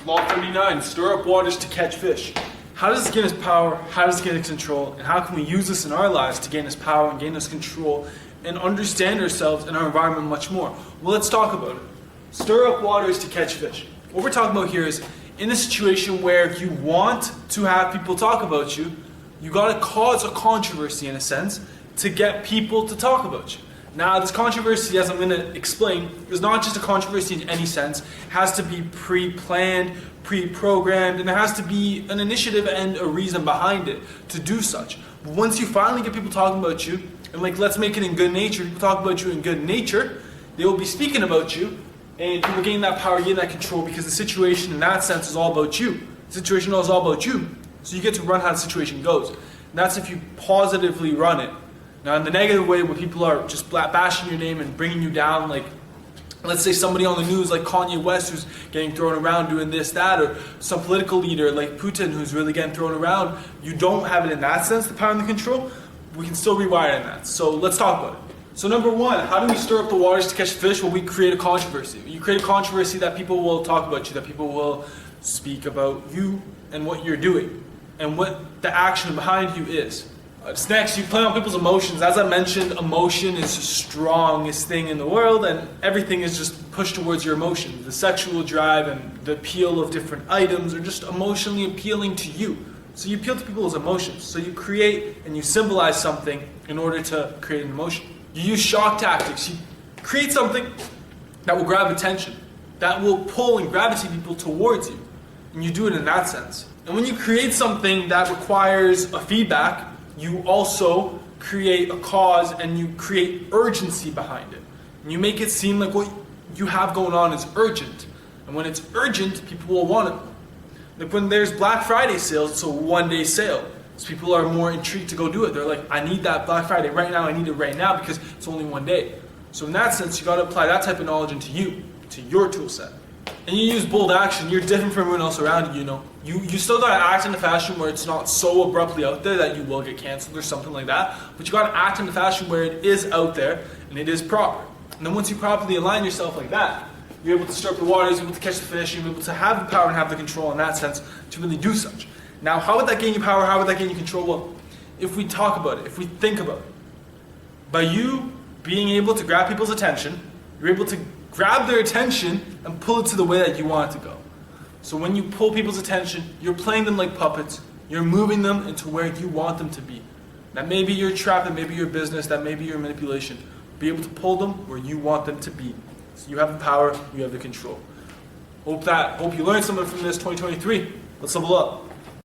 Law 39, stir up waters to catch fish. How does this gain us power? How does it gain us control? And how can we use this in our lives to gain us power and gain us control and understand ourselves and our environment much more? Well, let's talk about it. Stir up waters to catch fish. What we're talking about here is in a situation where you want to have people talk about you, you got to cause a controversy in a sense to get people to talk about you. Now, this controversy, as I'm going to explain, is not just a controversy in any sense. It has to be pre-planned, pre-programmed, and there has to be an initiative and a reason behind it to do such. But once you finally get people talking about you, and let's make it in good nature, people talk about you in good nature, they will be speaking about you, and you will gain that power, gain that control, because the situation in that sense is all about you. The situation is all about you, so you get to run how the situation goes. And that's if you positively run it. Now, in the negative way, where people are just bashing your name and bringing you down, like, let's say somebody on the news like Kanye West who's getting thrown around doing this, that, or some political leader like Putin who's really getting thrown around, you don't have it in that sense, the power and the control. We can still rewire it in that. So let's talk about it. So number one, how do we stir up the waters to catch fish? Well, we create a controversy. You create a controversy that people will talk about you, that people will speak about you and what you're doing and what the action behind you is. Next, you play on people's emotions. As I mentioned, emotion is the strongest thing in the world, and everything is just pushed towards your emotion. The sexual drive and the appeal of different items are just emotionally appealing to you. So you appeal to people's emotions. So you create and you symbolize something in order to create an emotion. You use shock tactics. You create something that will grab attention, that will pull and gravitate people towards you. And you do it in that sense. And when you create something that requires a feedback, you also create a cause and you create urgency behind it. And you make it seem like what you have going on is urgent. And when it's urgent, people will want it. Like when there's Black Friday sales, it's a one-day sale. So people are more intrigued to go do it. They're like, I need that Black Friday right now, I need it right now because it's only one day. So in that sense, you got to apply that type of knowledge into you, to your tool set. And you use bold action. You're different from everyone else around you, you know. You still got to act in a fashion where it's not so abruptly out there that you will get canceled or something like that. But you got to act in a fashion where it is out there and it is proper. And then once you properly align yourself like that, you're able to stir up the waters, you're able to catch the fish, you're able to have the power and have the control in that sense to really do such. Now, how would that gain you power? How would that gain you control? Well, if we talk about it, if we think about it, by you being able to grab people's attention, you're able to grab their attention and pull it to the way that you want it to go. So when you pull people's attention, you're playing them like puppets. You're moving them into where you want them to be. That may be your trap, that may be your business, that may be your manipulation. Be able to pull them where you want them to be. So you have the power, you have the control. Hope you learned something from this 2023. Let's level up.